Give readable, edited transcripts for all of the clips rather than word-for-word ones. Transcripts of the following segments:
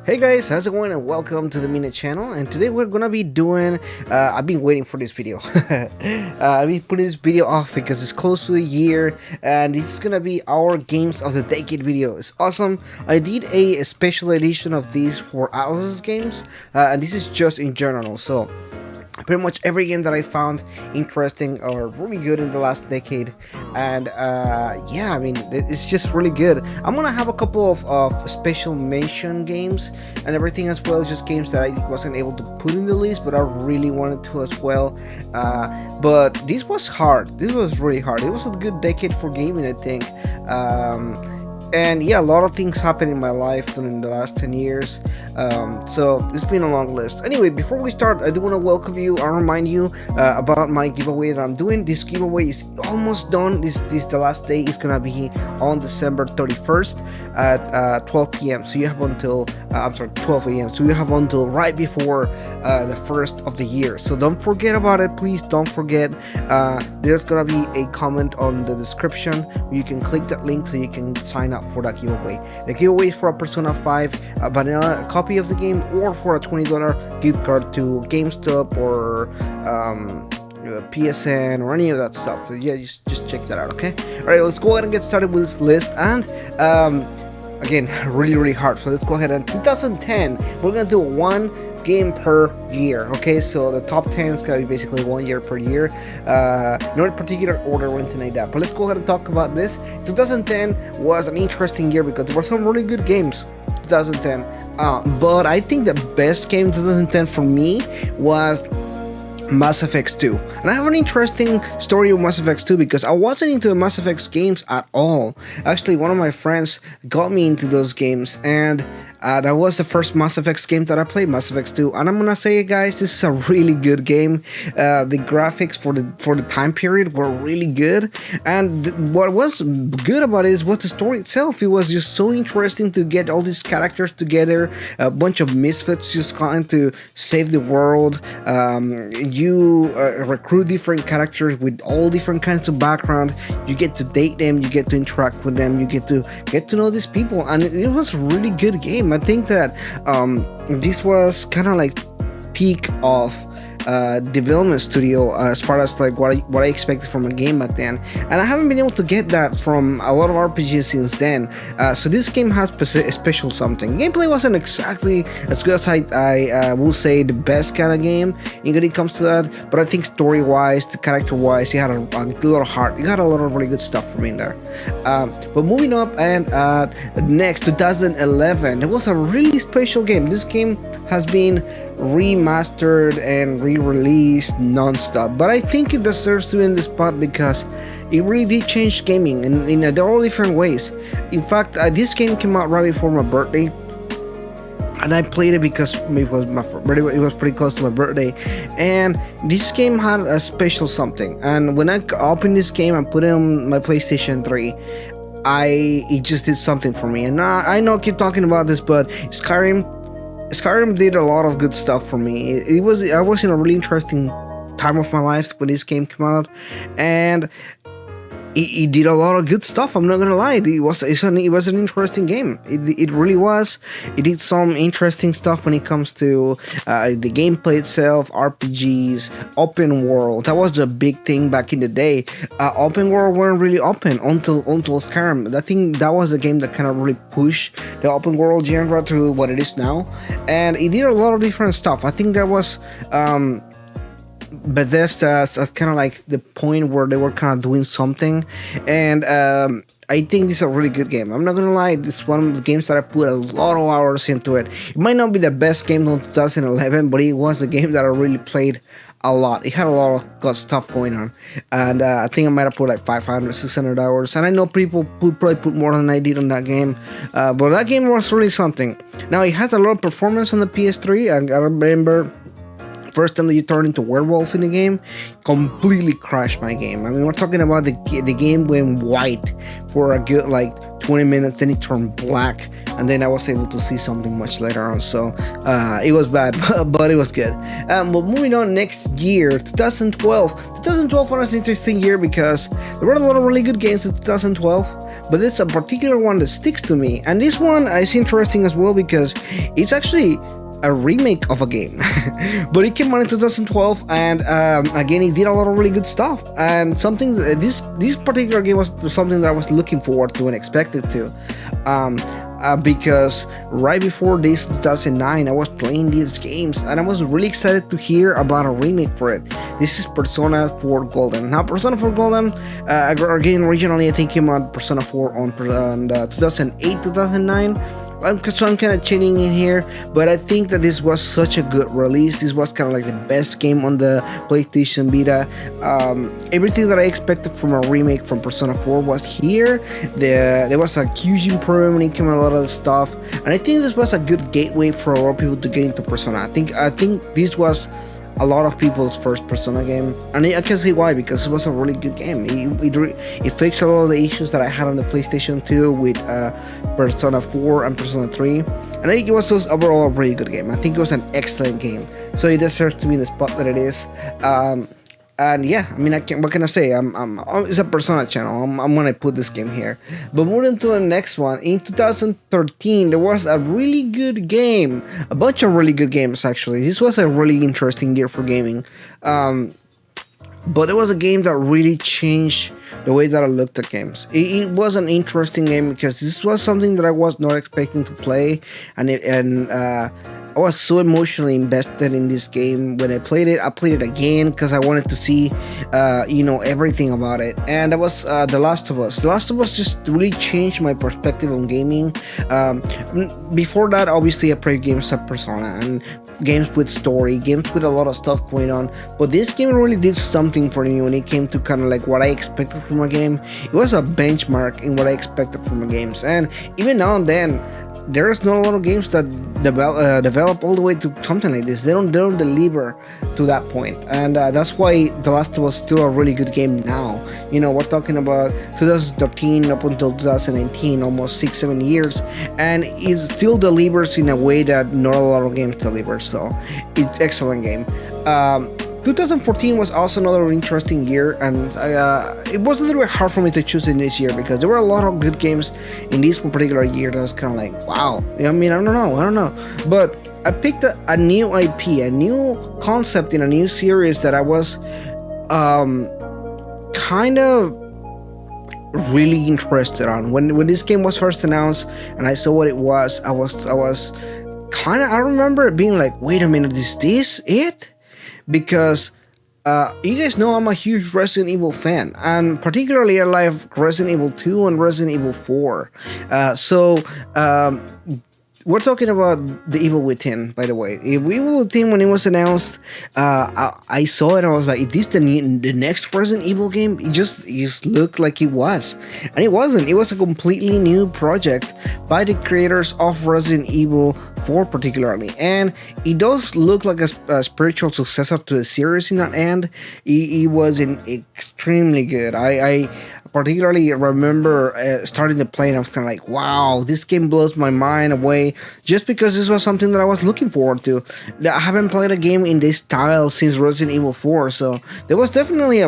Hey guys, how's it going and welcome to the Minute channel, and today we're gonna be doing, I've been waiting for this video. I've been putting this video off because it's close to a year and this is gonna be our Games of the Decade video. It's awesome. I did a special edition of these for Atlas's games, and this is just in general, so pretty much every game that I found interesting or really good in the last decade. And yeah, I mean, it's just really good. I'm gonna have a couple of special mention games and everything as well, just games that I wasn't able to put in the list but I really wanted to as well. But this was hard. This was really hard. It was a good decade for gaming, I think. And yeah, a lot of things happened in my life in the last 10 years, so it's been a long list. Anyway, before we start, I do want to welcome you and remind you about my giveaway that I'm doing. This giveaway is almost done. This the last day is gonna be on December 31st at 12 p.m. So you have until 12 a.m. So you have until right before the first of the year. So don't forget about it, please. Don't forget. There's gonna be a comment on the description where you can click that link so you can sign up for that giveaway. The giveaway is for a Persona 5 vanilla copy of the game, or for a $20 gift card to GameStop or PSN or any of that stuff. So yeah, just check that out, okay? Alright, let's go ahead and get started with this list. And again, really hard, so let's go ahead. And 2010, we're gonna do one game per year, okay? So the top 10 is gonna be basically 1 year per year, no in particular order or anything like that. But let's go ahead and talk about this. 2010 was an interesting year because there were some really good games. 2010, but I think the best game in 2010 for me was Mass Effect 2. And I have an interesting story of Mass Effect 2 because I wasn't into Mass Effect games at all. Actually, one of my friends got me into those games, and that was the first Mass Effect game that I played, Mass Effect 2. And I'm gonna say, guys, this is a really good game. The graphics for the time period were really good, and what was good about it was the story itself. It was just so interesting to get all these characters together, a bunch of misfits just trying to save the world. You recruit different characters with all different kinds of background. You get to date them, you get to interact with them, you get to know these people, and it was a really good game. I think that this was kind of like peak of development studio as far as like what I expected from a game back then, and I haven't been able to get that from a lot of RPGs since then. So this game has a special something. Gameplay wasn't exactly as good as I will say the best kind of game when it comes to that, but I think story wise, the character wise, it had a lot of heart. It got a lot of really good stuff from in there. But moving up, and next, 2011, it was a really special game. This game has been remastered and re-released non-stop, but I think it deserves to be in this spot because it really did change gaming in there all different ways. In fact, this game came out right before my birthday, and I played it because it was my birthday. It was pretty close to my birthday, and this game had a special something. And when I opened this game and put it on my PlayStation 3, it just did something for me. And I know I keep talking about this, but Skyrim did a lot of good stuff for me. I was in a really interesting time of my life when this game came out, and it did a lot of good stuff. I'm not gonna lie, it was an interesting game. It really was. It did some interesting stuff when it comes to the gameplay itself, RPGs, open world. That was a big thing back in the day. Open world weren't really open until Skyrim. I think that was a game that kind of really pushed the open world genre to what it is now, and it did a lot of different stuff. I think that was Bethesda's kind of like the point where they were kind of doing something, and I think this is a really good game. I'm not gonna lie, it's one of the games that I put a lot of hours into it. It might not be the best game of 2011, but it was a game that I really played a lot. It had a lot of good stuff going on, and I think I might have put like 500, 600 hours, and I know people would probably put more than I did on that game, but that game was really something. Now, it has a lot of performance on the PS3, and I remember first time that you turn into werewolf in the game, completely crashed my game. I mean, we're talking about the game went white for a good like 20 minutes, then it turned black, and then I was able to see something much later on. So it was bad, but it was good. But moving on, next year, 2012. 2012 was an interesting year because there were a lot of really good games in 2012, but it's a particular one that sticks to me. And this one is interesting as well because it's actually a remake of a game, but it came out in 2012, and again, it did a lot of really good stuff. And something this particular game was something that I was looking forward to and expected to, because right before this 2009, I was playing these games, and I was really excited to hear about a remake for it. This is Persona 4 Golden. Now, Persona 4 Golden, again, originally I think came out Persona 4 on 2008, 2009. So I'm kind of cheating in here, but I think that this was such a good release. This was kind of like the best game on the PlayStation Vita. Everything that I expected from a remake from Persona 4 was here. There was a huge improvement in a lot of the stuff, and I think this was a good gateway for a lot of people to get into Persona. I think this was a lot of people's first Persona game, and I can see why, because it was a really good game. It fixed a lot of the issues that I had on the PlayStation 2 with Persona 4 and Persona 3, and I think it was overall a really good game. I think it was an excellent game, so it deserves to be in the spot that it is. And yeah, I mean, what can I say? It's a Persona channel. I'm gonna put this game here. But moving to the next one, in 2013, there was a really good game, a bunch of really good games actually. This was a really interesting year for gaming. But it was a game that really changed the way that I looked at games. It was an interesting game because this was something that I was not expecting to play, and I was so emotionally invested in this game. When I played it again because I wanted to see, everything about it. And that was The Last of Us. The Last of Us just really changed my perspective on gaming. Before that, obviously, I played games like Persona and games with story, games with a lot of stuff going on. But this game really did something for me when it came to kind of like what I expected from a game. It was a benchmark in what I expected from a games. And even now and then, there's not a lot of games that develop all the way to something like this. They don't deliver to that point, and that's why The Last of Us is still a really good game now. We're talking about 2013 up until 2019, almost 6-7 years, and it still delivers in a way that not a lot of games deliver. So it's excellent game. 2014 was also another interesting year, and it was a little bit hard for me to choose in this year because there were a lot of good games in this particular year that I was kind of like, wow. I mean, I don't know. But I picked a new IP, a new concept in a new series that I was kind of really interested on. When this game was first announced and I saw what it was, I was kind of, I remember it being like, wait a minute, is this it? Because you guys know I'm a huge Resident Evil fan, and particularly I like Resident Evil 2 and Resident Evil 4. So we're talking about The Evil Within, by the way. Evil Within, when it was announced, I saw it and I was like, is this the next Resident Evil game? It just looked like it was. And it wasn't. It was a completely new project by the creators of Resident Evil 4 particularly. And it does look like a spiritual successor to the series in that end. It was extremely good. I particularly remember starting to play and I was kind of like, wow, this game blows my mind away, just because this was something that I was looking forward to. I haven't played a game in this style since Resident Evil 4, so there was definitely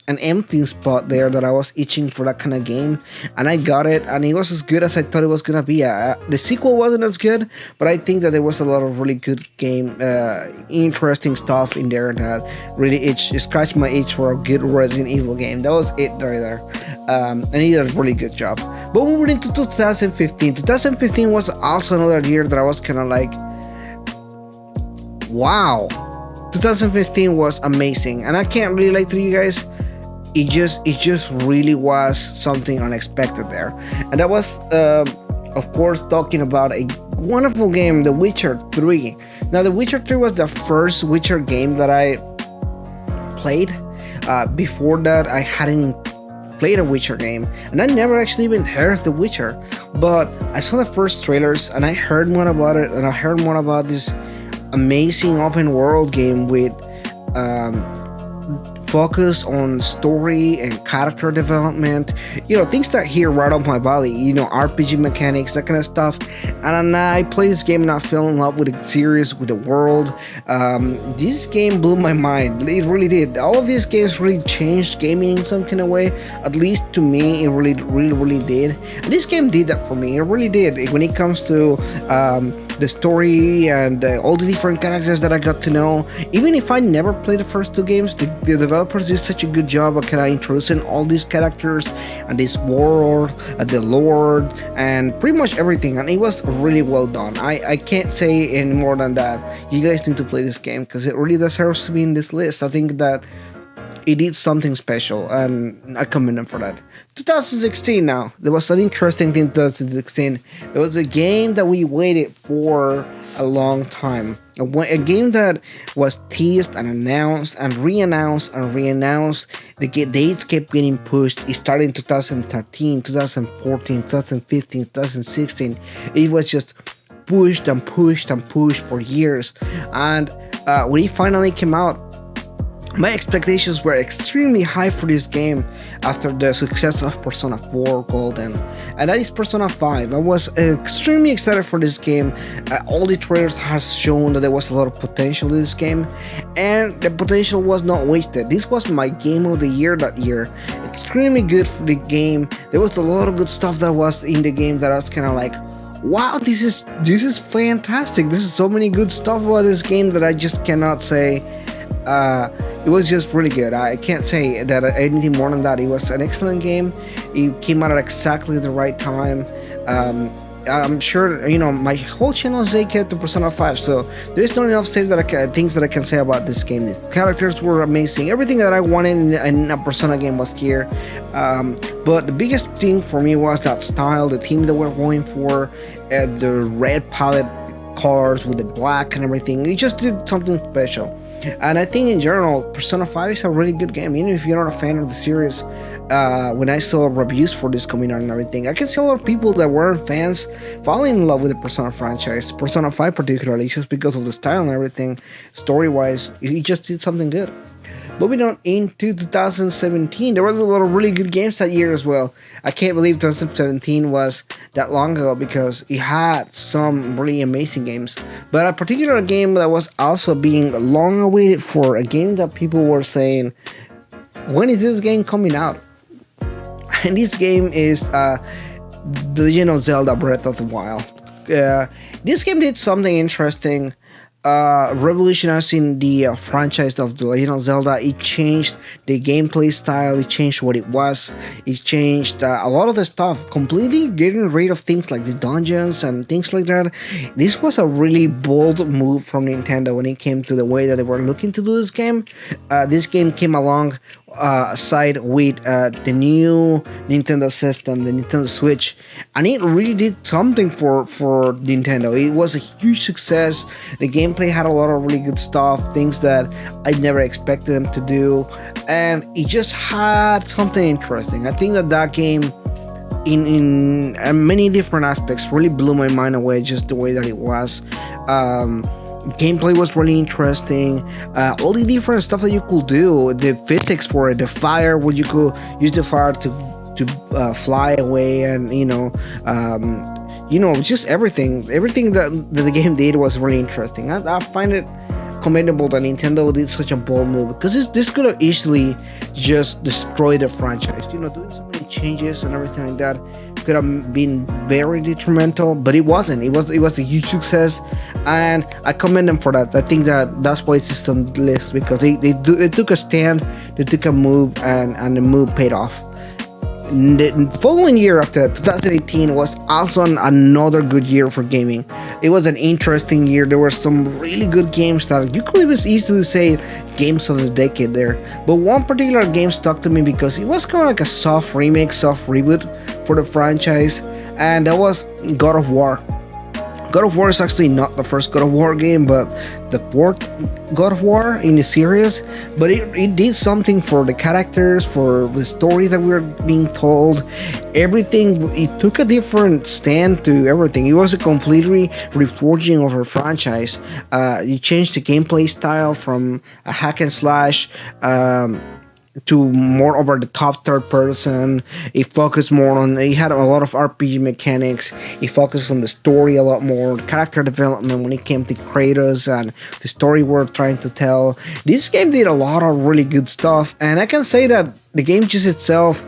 an empty spot there that I was itching for that kind of game, and I got it, and it was as good as I thought it was gonna be. The sequel wasn't as good, but I think that there was a lot of really good game, interesting stuff in there that really scratched my itch for a good Resident Evil game. That was it right there, and he did a really good job. But moving into 2015, 2015 was also another year that I was kind of like, wow, 2015 was amazing, and I can't really lie to you guys. It just really was something unexpected there, and that was, of course, talking about a wonderful game, The Witcher 3. Now, The Witcher 3 was the first Witcher game that I played. Before that, I hadn't played a Witcher game, and I never actually even heard of The Witcher. But I saw the first trailers, and I heard more about it, and I heard more about this amazing open world game with focus on story and character development, things that here right up my valley, RPG mechanics, that kind of stuff. And I played this game and I fell in love with the series, with the world. This game blew my mind. It really did. All of these games really changed gaming in some kind of way. At least to me, it really did. And this game did that for me. It really did. When it comes to the story and all the different characters that I got to know. Even if I never played the first two games, the developers did such a good job of kind of introducing all these characters and this world, the lore, and pretty much everything. And it was really well done. I can't say any more than that. You guys need to play this game because it really deserves to be in this list. I think that it did something special, and I commend them for that. 2016 now. There was an interesting thing in 2016. There was a game that we waited for a long time. A game that was teased and announced and re-announced and re-announced. The dates kept getting pushed. It started in 2013, 2014, 2015, 2016. It was just pushed and pushed and pushed for years. And when it finally came out, my expectations were extremely high for this game after the success of Persona 4 Golden, and that is Persona 5. I was extremely excited for this game. All the trailers has shown that there was a lot of potential in this game, and the potential was not wasted. This was my game of the year that year. Extremely good for the game. There was a lot of good stuff that was in the game that I was kind of like, wow, this is fantastic. This is so many good stuff about this game that I just cannot say. It was just really good. I can't say that anything more than that. It was an excellent game. It came out at exactly the right time. I'm sure my whole channel is dedicated to Persona 5, so there's not enough things that I can say about this game. The characters were amazing. Everything that I wanted in a Persona game was here. But the biggest thing for me was that style, the theme that we're going for, the red palette colors with the black and everything. It just did something special. And I think in general, Persona 5 is a really good game. Even if you're not a fan of the series, when I saw reviews for this coming out and everything, I can see a lot of people that weren't fans falling in love with the Persona franchise, Persona 5 particularly, just because of the style and everything. Story-wise, it just did something good. Moving on into 2017, there was a lot of really good games that year as well. I can't believe 2017 was that long ago because it had some really amazing games. But a particular game that was also being long awaited for, a game that people were saying, when is this game coming out? And this game is The Legend of Zelda Breath of the Wild. This game did something interesting. Revolutionizing the franchise of The Legend of Zelda. It changed the gameplay style, it changed what it was, it changed a lot of the stuff, completely getting rid of things like the dungeons and things like that. This was a really bold move from Nintendo when it came to the way that they were looking to do this game. This game came along side with the new Nintendo system, the Nintendo Switch, and it really did something for Nintendo. It was a huge success. The gameplay had a lot of really good stuff, things that I never expected them to do, and it just had something interesting. I think that game in many different aspects really blew my mind away, just the way that it was. Gameplay was really interesting. All the different stuff that you could do, the physics for it, the fire, where you could use the fire to fly away, and just everything that the game did was really interesting. I find it commendable that Nintendo did such a bold move, because this could have easily just destroyed the franchise. Doing so many changes and everything like that could have been very detrimental, but it wasn't. It was a huge success, and I commend them for that. I think that's why it's on the list, because they took a stand, they took a move, and the move paid off. The following year, after 2018, was also another good year for gaming. It was an interesting year. There were some really good games that you could easily say games of the decade there. But one particular game stuck to me because it was kind of like a soft remake, soft reboot for the franchise, and that was God of War. God of War is actually not the first God of War game, but the fourth God of War in the series. But it did something for the characters, for the stories that we were being told. Everything, it took a different stand to everything. It was a completely reforging of our franchise. It changed the gameplay style from a hack and slash to more over the top third person. It focused more on. It had a lot of RPG mechanics. It focused on the story a lot more, character development when it came to Kratos and the story we're trying to tell. This game did a lot of really good stuff, and I can say that the game just itself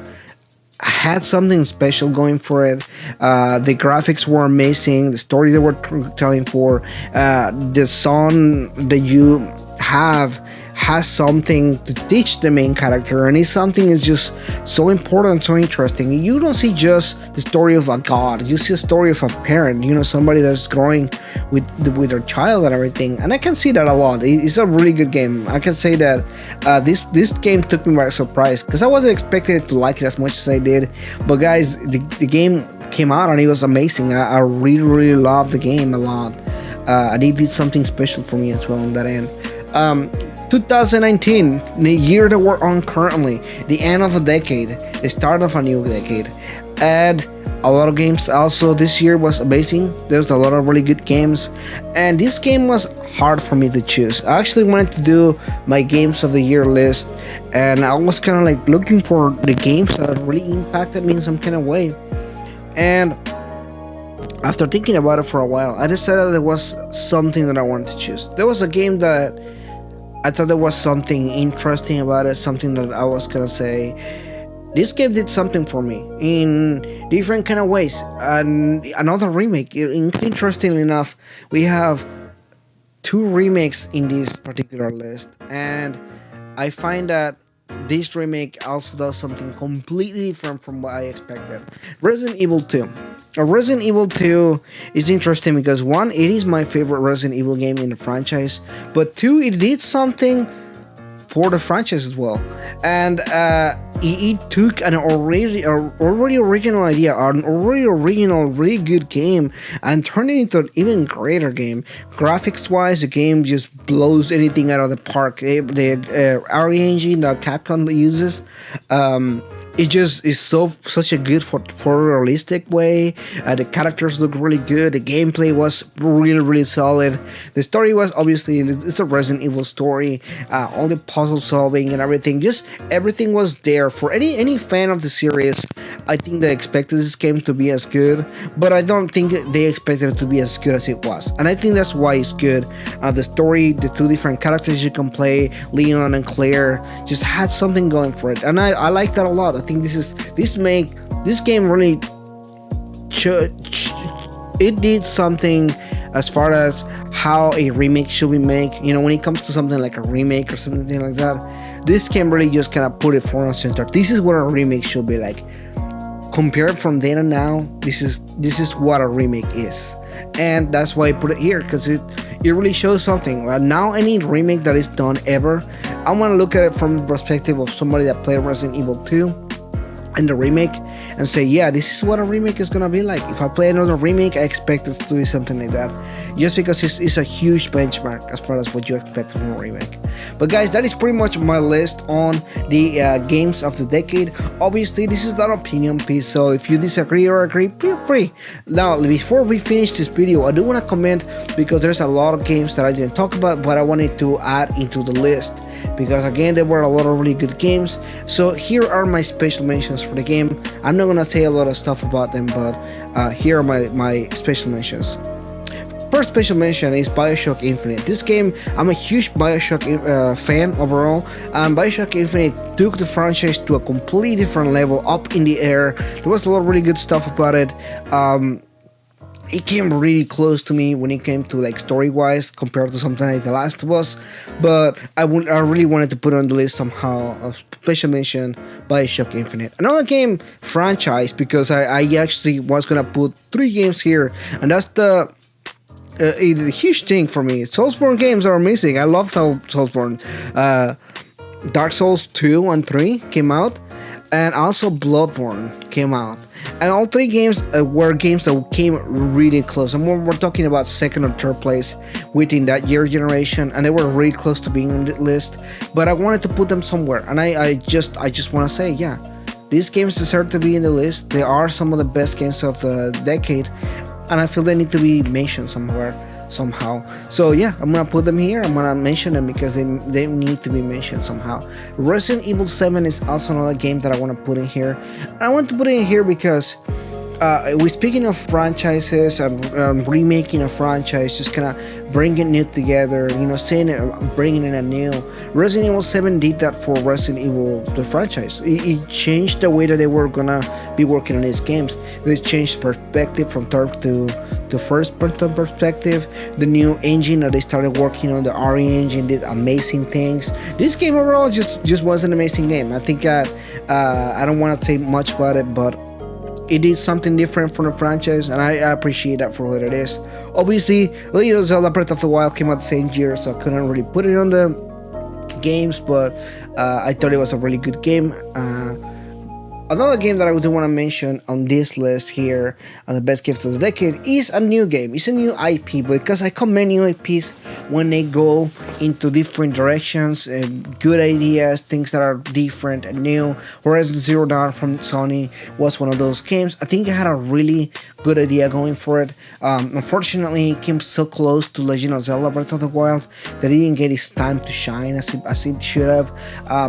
had something special going for it. The graphics were amazing. The story they were telling for the song that you have has something to teach the main character, and it's something is just so important, so interesting. You don't see just the story of a god, you see a story of a parent, somebody that's growing with their child and everything, and I can see that a lot. It's a really good game. I can say that this game took me by surprise because I wasn't expecting to like it as much as I did, but guys, the game came out and it was amazing. I really, really loved the game a lot, and it did something special for me as well on that end. 2019, the year that we're on currently, the end of a decade, the start of a new decade, and a lot of games also this year was amazing. There's a lot of really good games, and this game was hard for me to choose. I actually wanted to do my games of the year list, and I was kind of like looking for the games that really impacted me in some kind of way, and after thinking about it for a while, I decided there was something that I wanted to choose. There was a game that I thought there was something interesting about it, something that I was gonna say, this game did something for me in different kind of ways. And another remake. Interestingly enough, we have 2 remakes in this particular list, and I find that this remake also does something completely different from what I expected. Resident Evil 2. Resident Evil 2 is interesting because 1, it is my favorite Resident Evil game in the franchise, but 2, it did something for the franchise as well, and it took an already original idea, an already original really good game, and turned it into an even greater game. Graphics wise, the game just blows anything out of the park. The RE engine that Capcom uses, it just is such a good photorealistic way. The characters look really good. The gameplay was really, really solid. The story was obviously, it's a Resident Evil story. All the puzzle solving and everything, just everything was there for any fan of the series. I think they expected this game to be as good, but I don't think they expected it to be as good as it was. And I think that's why it's good. The story, the 2 different characters you can play, Leon and Claire, just had something going for it, and I like that a lot. I think this game really it did something as far as how a remake should be made. When it comes to something like a remake or something like that, this game really just kind of put it front and center. This is what a remake should be like. Compared from then and now, this is what a remake is, and that's why I put it here, because it really shows something. Now any remake that is done ever, I want to look at it from the perspective of somebody that played Resident Evil 2 and the remake, and say, yeah, this is what a remake is gonna be like. If I play another remake, I expect it to be something like that, just because it's a huge benchmark as far as what you expect from a remake. But guys, that is pretty much my list on the games of the decade. Obviously, this is not an opinion piece, so if you disagree or agree, feel free. Now, before we finish this video, I do want to comment, because there's a lot of games that I didn't talk about, but I wanted to add into the list, because again, there were a lot of really good games. So here are my special mentions for the game. I'm not gonna say a lot of stuff about them, but here are my special mentions. First special mention is BioShock Infinite. This game, I'm a huge BioShock fan overall, and BioShock Infinite took the franchise to a completely different level, up in the air. There was a lot of really good stuff about it. It came really close to me when it came to like story-wise compared to something like The Last of Us, but I really wanted to put it on the list somehow. A special mention, BioShock Infinite. Another game franchise, because I actually was gonna put 3 games here, and that's the a huge thing for me. Soulsborne games are amazing. I love Soulsborne. Dark Souls 2 and 3 came out, and also Bloodborne came out. And all 3 games were games that came really close. And we're talking about 2nd or 3rd place within that year generation, and they were really close to being on the list. But I wanted to put them somewhere, and I just want to say, yeah, these games deserve to be in the list. They are some of the best games of the decade, and I feel they need to be mentioned somewhere. somehow. So yeah, I'm gonna put them here. I'm gonna mention them because they need to be mentioned somehow. Resident Evil 7 is also another game that I want to put in here. I want to put it in here because we're speaking of franchises and remaking a franchise, just kind of bringing it together, saying it, bringing in a new. Resident Evil 7 did that for Resident Evil, the franchise. It changed the way that they were gonna be working on these games. They changed perspective from third to first person perspective. The new engine that they started working on, the RE engine, did amazing things. This game overall just was an amazing game. I think I don't want to say much about it, but it is something different from the franchise, and I appreciate that for what it is. Obviously, Zelda Breath of the Wild came out the same year, so I couldn't really put it on the games, but I thought it was a really good game. Another game that I do want to mention on this list here on the best gifts of the decade is a new game. It's a new IP, because I commend new IPs when they go into different directions and good ideas, things that are different and new. Horizon Zero Dawn from Sony was one of those games. I think it had a really good idea going for it. Unfortunately, it came so close to Legend of Zelda Breath of the Wild that it didn't get its time to shine as it should have.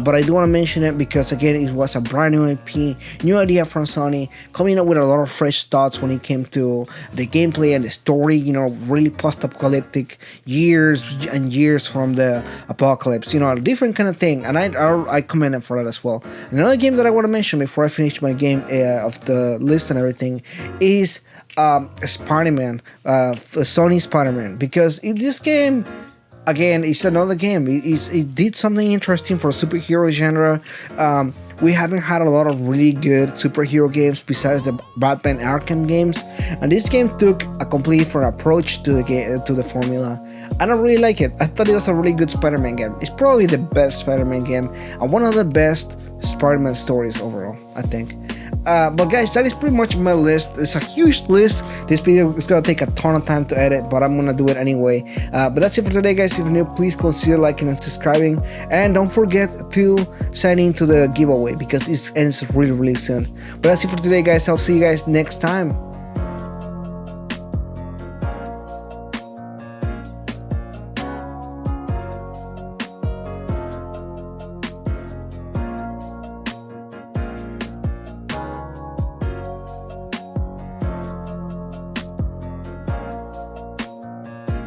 But I do want to mention it because, again, it was a brand new IP, new idea from Sony, coming up with a lot of fresh thoughts when it came to the gameplay and the story, really post-apocalyptic, years and years from the apocalypse, a different kind of thing, and I commend it for that as well. Another game that I want to mention before I finish my game of the list and everything is Spider-Man, Sony Spider-Man, because in this game, again, it's another game. It did something interesting for superhero genre. We haven't had a lot of really good superhero games besides the Batman Arkham games, and this game took a completely different approach to the formula. I don't really like it. I thought it was a really good Spider-Man game. It's probably the best Spider-Man game and one of the best Spider-Man stories overall, I think. But guys, that is pretty much my list. It's a huge list. This video is gonna take a ton of time to edit, but I'm gonna do it anyway. But that's it for today, guys. If you're new, please consider liking and subscribing, and don't forget to sign in to the giveaway because it ends really soon. But that's it for today, guys. I'll see you guys next time.